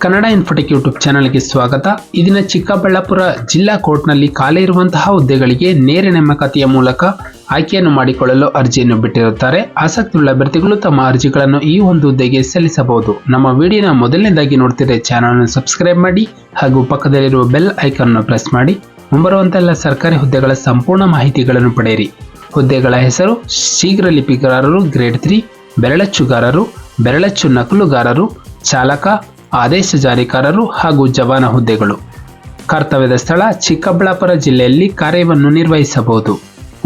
Kannada Infotech YouTube ಚಾನಲ್ಗೆ ಸ್ವಾಗತ. ಇದನ್ನ ಚಿಕ್ಕಬಳ್ಳಾಪುರ ಜಿಲ್ಲಾ ಕೋರ್ಟ್ನಲ್ಲಿ ಖಾಲಿ ಇರುವಂತಹ ಹುದ್ದೆಗಳಿಗೆ ನೇರ ನೇಮಕಾತಿಯ ಮೂಲಕ ಆಯ್ಕೆಯನ್ನು ಮಾಡಿಕೊಳ್ಳಲು ಅರ್ಜಿಯನ್ನು ಬಿಟ್ಟಿರುತ್ತಾರೆ. ಆಸಕ್ತಿಯುಳ್ಳ ಅಭ್ಯರ್ಥಿಗಳು ತಮ್ಮ ಅರ್ಜಿಗಳನ್ನು ಈ ಒಂದು ಹುದ್ದೆಗೆ ಸಲ್ಲಿಸಬಹುದು. ನಮ್ಮ ವಿಡಿಯೋನ ಮೊದಲನೇದಾಗಿ ನೋಡ್ತಿದ್ರೆ ಚಾನಲ್ ಅನ್ನು ಸಬ್ಸ್ಕ್ರೈಬ್ ಮಾಡಿ ಹಾಗೂ ಪಕ್ಕದಲ್ಲಿರುವ ಬೆಲ್ ಐಕಾನ್ ಅನ್ನು ಪ್ರೆಸ್ ಮಾಡಿ ಮುಂಬರುವಂತಹ ಎಲ್ಲ ಸರ್ಕಾರಿ ಹುದ್ದೆಗಳ ಸಂಪೂರ್ಣ ಮಾಹಿತಿಗಳನ್ನು ಪಡೆಯಿರಿ. ಹುದ್ದೆಗಳ ಹೆಸರು: ಶೀಘ್ರ ಲಿಪಿಗಾರರು ಗ್ರೇಡ್ 3, ಬೆರಳಚ್ಚುಗಾರರು, ಬೆರಳಚ್ಚು ನಕಲುಗಾರರು, ಚಾಲಕ, ಆದೇಶ ಜಾರಿಕಾರರು ಹಾಗೂ ಜವಾನ ಹುದ್ದೆಗಳು. ಕರ್ತವ್ಯದ ಸ್ಥಳ: ಚಿಕ್ಕಬಳ್ಳಾಪುರ ಜಿಲ್ಲೆಯಲ್ಲಿ ಕಾರ್ಯವನ್ನು ನಿರ್ವಹಿಸಬಹುದು.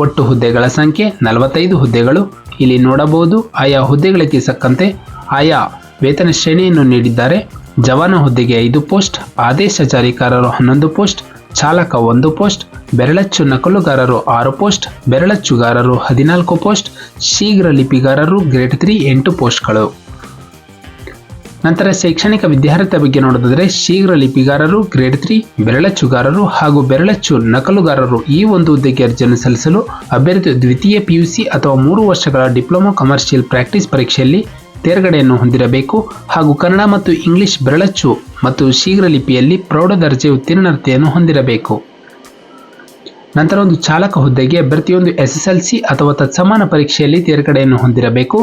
ಒಟ್ಟು ಹುದ್ದೆಗಳ ಸಂಖ್ಯೆ 45 ಹುದ್ದೆಗಳು. ಇಲ್ಲಿ ನೋಡಬಹುದು ಆಯಾ ಹುದ್ದೆಗಳಿಗೆ ತಕ್ಕಂತೆ ಆಯಾ ವೇತನ ಶ್ರೇಣಿಯನ್ನು ನೀಡಿದ್ದಾರೆ. ಜವಾನ ಹುದ್ದೆಗೆ 5 ಪೋಸ್ಟ್, ಆದೇಶ ಜಾರಿಕಾರರು 11 ಪೋಸ್ಟ್, ಚಾಲಕ 1 ಪೋಸ್ಟ್, ಬೆರಳಚ್ಚು ನಕಲುಗಾರರು 6 ಪೋಸ್ಟ್, ಬೆರಳಚ್ಚುಗಾರರು 14 ಪೋಸ್ಟ್, ಶೀಘ್ರ ಲಿಪಿಗಾರರು ಗ್ರೇಡ್ 3 8 ಪೋಸ್ಟ್ಗಳು. ನಂತರ ಶೈಕ್ಷಣಿಕ ವಿದ್ಯಾರ್ಹತೆ ಬಗ್ಗೆ ನೋಡೋದಾದ್ರೆ ಶೀಘ್ರ ಲಿಪಿಗಾರರು ಗ್ರೇಡ್ 3, ಬೆರಳಚ್ಚುಗಾರರು ಹಾಗೂ ಬೆರಳಚ್ಚು ನಕಲುಗಾರರು ಈ ಒಂದು ಹುದ್ದೆಗೆ ಅರ್ಜಿಯನ್ನು ಸಲ್ಲಿಸಲು ಅಭ್ಯರ್ಥಿ ದ್ವಿತೀಯ PUC ಅಥವಾ 3 ವರ್ಷಗಳ ಡಿಪ್ಲೊಮಾ ಕಮರ್ಷಿಯಲ್ ಪ್ರಾಕ್ಟೀಸ್ ಪರೀಕ್ಷೆಯಲ್ಲಿ ತೇರ್ಗಡೆಯನ್ನು ಹೊಂದಿರಬೇಕು ಹಾಗೂ ಕನ್ನಡ ಮತ್ತು ಇಂಗ್ಲಿಷ್ ಬೆರಳಚ್ಚು ಮತ್ತು ಶೀಘ್ರ ಲಿಪಿಯಲ್ಲಿ ಪ್ರೌಢ ದರ್ಜೆ ಉತ್ತೀರ್ಣತೆಯನ್ನು ಹೊಂದಿರಬೇಕು. ನಂತರ ಒಂದು ಚಾಲಕ ಹುದ್ದೆಗೆ ಅಭ್ಯರ್ಥಿಯೊಂದು SSLC ಅಥವಾ ತತ್ಸಮಾನ ಪರೀಕ್ಷೆಯಲ್ಲಿ ತೇರ್ಗಡೆಯನ್ನು ಹೊಂದಿರಬೇಕು.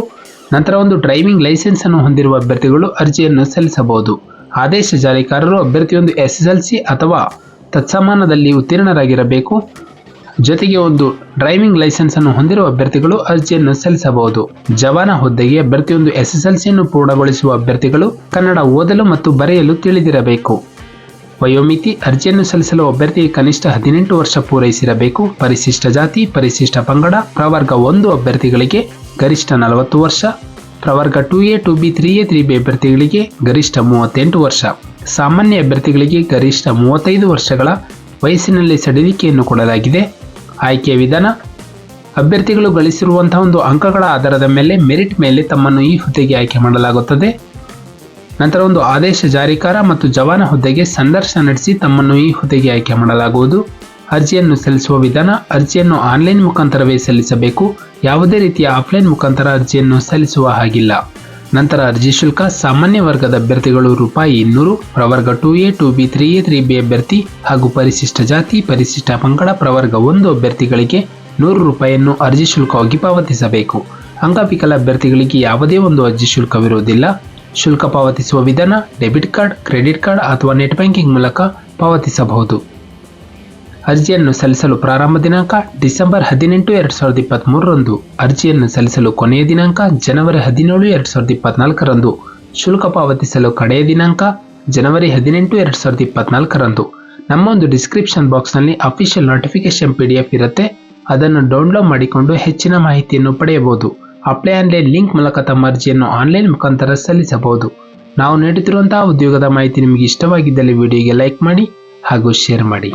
ನಂತರ ಒಂದು ಡ್ರೈವಿಂಗ್ ಲೈಸೆನ್ಸ್ ಅನ್ನು ಹೊಂದಿರುವ ಅಭ್ಯರ್ಥಿಗಳು ಅರ್ಜಿಯನ್ನು ಸಲ್ಲಿಸಬಹುದು. ಆದೇಶ ಜಾರಿಕಾರರು ಅಭ್ಯರ್ಥಿಯೊಂದು SSLC ಅಥವಾ ತತ್ಸಮಾನದಲ್ಲಿ ಉತ್ತೀರ್ಣರಾಗಿರಬೇಕು. ಜೊತೆಗೆ ಒಂದು ಡ್ರೈವಿಂಗ್ ಲೈಸೆನ್ಸ್ ಅನ್ನು ಹೊಂದಿರುವ ಅಭ್ಯರ್ಥಿಗಳು ಅರ್ಜಿಯನ್ನು ಸಲ್ಲಿಸಬಹುದು. ಜವಾನ ಹುದ್ದೆಗೆ ಅಭ್ಯರ್ಥಿಯೊಂದು SSLC ಅನ್ನು ಪೂರ್ಣಗೊಳಿಸುವ ಅಭ್ಯರ್ಥಿಗಳು ಕನ್ನಡ ಓದಲು ಮತ್ತು ಬರೆಯಲು ತಿಳಿದಿರಬೇಕು. ವಯೋಮಿತಿ: ಅರ್ಜಿಯನ್ನು ಸಲ್ಲಿಸಲು ಅಭ್ಯರ್ಥಿಗೆ ಕನಿಷ್ಠ 18 ವರ್ಷ ಪೂರೈಸಿರಬೇಕು. ಪರಿಶಿಷ್ಟ ಜಾತಿ, ಪರಿಶಿಷ್ಟ ಪಂಗಡ, ಪ್ರವರ್ಗ 1 ಅಭ್ಯರ್ಥಿಗಳಿಗೆ ಗರಿಷ್ಠ 40 ವರ್ಷ, ಪ್ರವರ್ಗ 2A, 2B, 3A, 3B ಅಭ್ಯರ್ಥಿಗಳಿಗೆ ಗರಿಷ್ಠ 38 ವರ್ಷ, ಸಾಮಾನ್ಯ ಅಭ್ಯರ್ಥಿಗಳಿಗೆ ಗರಿಷ್ಠ 35 ವರ್ಷಗಳ ವಯಸ್ಸಿನಲ್ಲಿ ಸಡಿಲಿಕೆಯನ್ನು ಕೊಡಲಾಗಿದೆ. ಆಯ್ಕೆಯ ವಿಧಾನ: ಅಭ್ಯರ್ಥಿಗಳು ಗಳಿಸಿರುವಂತಹ ಒಂದು ಅಂಕಗಳ ಆಧಾರದ ಮೇಲೆ ಮೆರಿಟ್ ಮೇಲೆ ತಮ್ಮನ್ನು ಈ ಹುದ್ದೆಗೆ ಆಯ್ಕೆ ಮಾಡಲಾಗುತ್ತದೆ. ನಂತರ ಒಂದು ಆದೇಶ ಜಾರಿಕಾರ ಮತ್ತು ಜವಾನ ಹುದ್ದೆಗೆ ಸಂದರ್ಶನ ನಡೆಸಿ ತಮ್ಮನ್ನು ಈ ಹುದ್ದೆಗೆ ಆಯ್ಕೆ ಮಾಡಲಾಗುವುದು. ಅರ್ಜಿಯನ್ನು ಸಲ್ಲಿಸುವ ವಿಧಾನ: ಅರ್ಜಿಯನ್ನು ಆನ್ಲೈನ್ ಮುಖಾಂತರವೇ ಸಲ್ಲಿಸಬೇಕು. ಯಾವುದೇ ರೀತಿಯ ಆಫ್ಲೈನ್ ಮುಖಾಂತರ ಅರ್ಜಿಯನ್ನು ಸಲ್ಲಿಸುವ ಹಾಗಿಲ್ಲ. ನಂತರ ಅರ್ಜಿ ಶುಲ್ಕ: ಸಾಮಾನ್ಯ ವರ್ಗದ ಅಭ್ಯರ್ಥಿಗಳು ₹200, ಪ್ರವರ್ಗ 2A, 2B, 3A, 3B ಅಭ್ಯರ್ಥಿ ಹಾಗೂ ಪರಿಶಿಷ್ಟ ಜಾತಿ, ಪರಿಶಿಷ್ಟ ಪಂಗಡ, ಪ್ರವರ್ಗ 1 ಅಭ್ಯರ್ಥಿಗಳಿಗೆ ₹100 ಅರ್ಜಿ ಶುಲ್ಕವಾಗಿ ಪಾವತಿಸಬೇಕು. ಅಂಗವಿಕಲ ಅಭ್ಯರ್ಥಿಗಳಿಗೆ ಯಾವುದೇ ಒಂದು ಅರ್ಜಿ ಶುಲ್ಕವಿರುವುದಿಲ್ಲ. ಶುಲ್ಕ ಪಾವತಿಸುವ ವಿಧಾನ: ಡೆಬಿಟ್ ಕಾರ್ಡ್, ಕ್ರೆಡಿಟ್ ಕಾರ್ಡ್ ಅಥವಾ ನೆಟ್ ಬ್ಯಾಂಕಿಂಗ್ ಮೂಲಕ ಪಾವತಿಸಬಹುದು. ಅರ್ಜಿಯನ್ನು ಸಲ್ಲಿಸಲು ಪ್ರಾರಂಭ ದಿನಾಂಕ ಡಿಸೆಂಬರ್ 18, 2023 ರಂದು. ಅರ್ಜಿಯನ್ನು ಸಲ್ಲಿಸಲು ಕೊನೆಯ ದಿನಾಂಕ ಜನವರಿ 17, 2024 ರಂದು. ಶುಲ್ಕ ಪಾವತಿಸಲು ಕಡೆಯ ದಿನಾಂಕ ಜನವರಿ 18, 2024 ರಂದು. ನಮ್ಮ ಒಂದು ಡಿಸ್ಕ್ರಿಪ್ಷನ್ ಬಾಕ್ಸ್ನಲ್ಲಿ ಅಫಿಷಿಯಲ್ ನೋಟಿಫಿಕೇಶನ್ PDF ಇರುತ್ತೆ. ಅದನ್ನು ಡೌನ್ಲೋಡ್ ಮಾಡಿಕೊಂಡು ಹೆಚ್ಚಿನ ಮಾಹಿತಿಯನ್ನು ಪಡೆಯಬಹುದು. ಅಪ್ಲೈ ಆನ್ಲೈನ್ ಲಿಂಕ್ ಮೂಲಕ ತಮ್ಮ ಅರ್ಜಿಯನ್ನು ಆನ್ಲೈನ್ ಮುಖಾಂತರ ಸಲ್ಲಿಸಬಹುದು. ನಾವು ನೀಡುತ್ತಿರುವಂತಹ ಉದ್ಯೋಗದ ಮಾಹಿತಿ ನಿಮಗೆ ಇಷ್ಟವಾಗಿದ್ದಲ್ಲಿ ವಿಡಿಯೋಗೆ ಲೈಕ್ ಮಾಡಿ ಹಾಗೂ ಶೇರ್ ಮಾಡಿ.